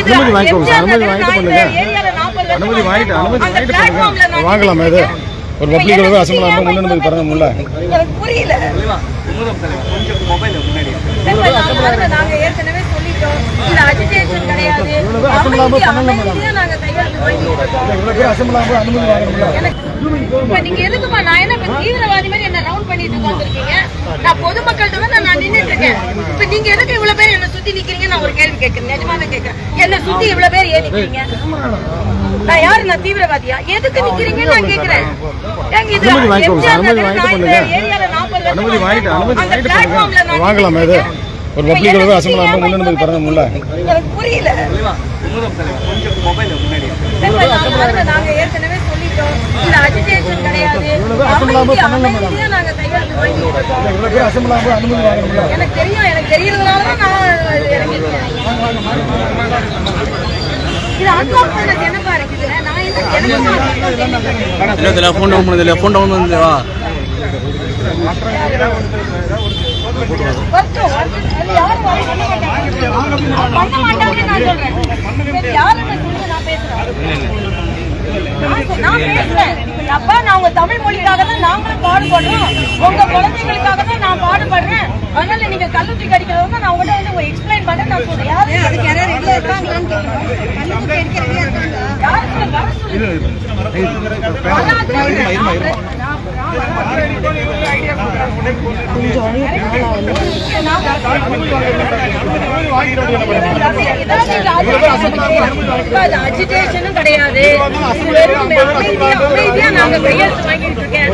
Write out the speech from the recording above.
அனுமதி வாங்கிக்கோங்க சார். அனுமதி வாங்கிட்டு பண்ணுங்க. அனுமதி வாங்கிட்டு பண்ணுங்க. வாங்கலாமா இது? ஒரு பப்ளிக் அளவு அசம்பிள் ஆகும் முன்னனுமதி பெறணும்ல. எனக்கு புரியல. கொஞ்சம் மொபைல் முன்னாடி நாங்க ஏற்கனவே சொல்லிட்டோம். இது அஜிடேஷன் கிடையாது. நாங்க கையெழுத்து வாங்கிட்டோம். அசம்பிள் ஆகும் அனுமதி வாங்கணும்ல. இப்ப நீங்க எதுக்குமா நான் என்ன தீவிரவாதி மாதிரி என்ன ரவுண்ட் பண்ணிட்டு உட்கார்ந்திருக்கீங்க? நான் பொதுமக்கள்கிட்ட தான் நான் நின்னுட்டு இருக்கேன். இப்ப நீங்க எதுக்கு இவ்வளவு பேர் என்ன சுத்தி நிக்கிறீங்க? நான் ஒரு கேள்வி கேட்கிறேன், நிஜமாவே கேட்கிறேன். என்ன சுத்தி இவ்வளவு பேர் ஏன் நிக்கிறீங்க? நான் யாரு? நான் தீவிரவாதியா? எதுக்கு நிக்கிறீங்கன்னு நான் கேட்கிறேன். இது அனுமதி வாங்கிக்கோங்க சார். அனுமதி வாங்கிட்டு பண்ணுங்க. அனுமதி வாங்கிட்டு பண்ணுங்க. வாங்கலாமா இது? ஒரு பப்ளிக் அளவு அசம்பிள் ஆகும் முன்னனுமதி பெறணும்ல. எனக்கு புரியல. கொஞ்சம் மொபைல் முன்னாடி நாங்க ஏற்கனவே சொல்லிட்டோம். இது அஜிடேஷன் கிடையாது. நாங்க கையெழுத்து வாங்கிட்டோம். அசம்பிள் ஆகும் அனுமதி வாங்கணும்ல. எனக்கு தெரியும். எனக்கு தெரியறதுனாலதான் நான் இறங்கிட்டேன். இது அன்லாக் பண்ணது என்னப்பா இருக்குது? நான் இதுல ஃபோன் டவுன் பண்ணதுல ஃபோன் டவுன் வந்துவா பண்ண மாட்டாங்கன்னு நான் சொல்றேன். யாருன்னு சொல்லுங்க, நான் பேசுறேன். நான் பேசுறேன். அப்பா, நான் உங்க தமிழ் மொழிக்காக தான் நாங்களும் பாடுபடுறோம். உங்க குழந்தைகளுக்காக தான் நான் பாடுபடுறேன். அதனால நீங்க கல்லூரி கடிக்கிறவங்க நான் உங்கள்கிட்ட வந்து எக்ஸ்பிளைன் பண்ண நான் சொல்றேன். அதுக்கு யாரும் ரெடியா இருக்காங்களான்னு கேட்கணும். கல்லூரி அடிக்க ரெடியா இருக்காங்களா? யாருக்கு வர சொல்லுங்க. அஜிடேஷனும் கிடையாது. அமைதியா நாங்க கையெழுத்து வாங்கிட்டு இருக்கேன்.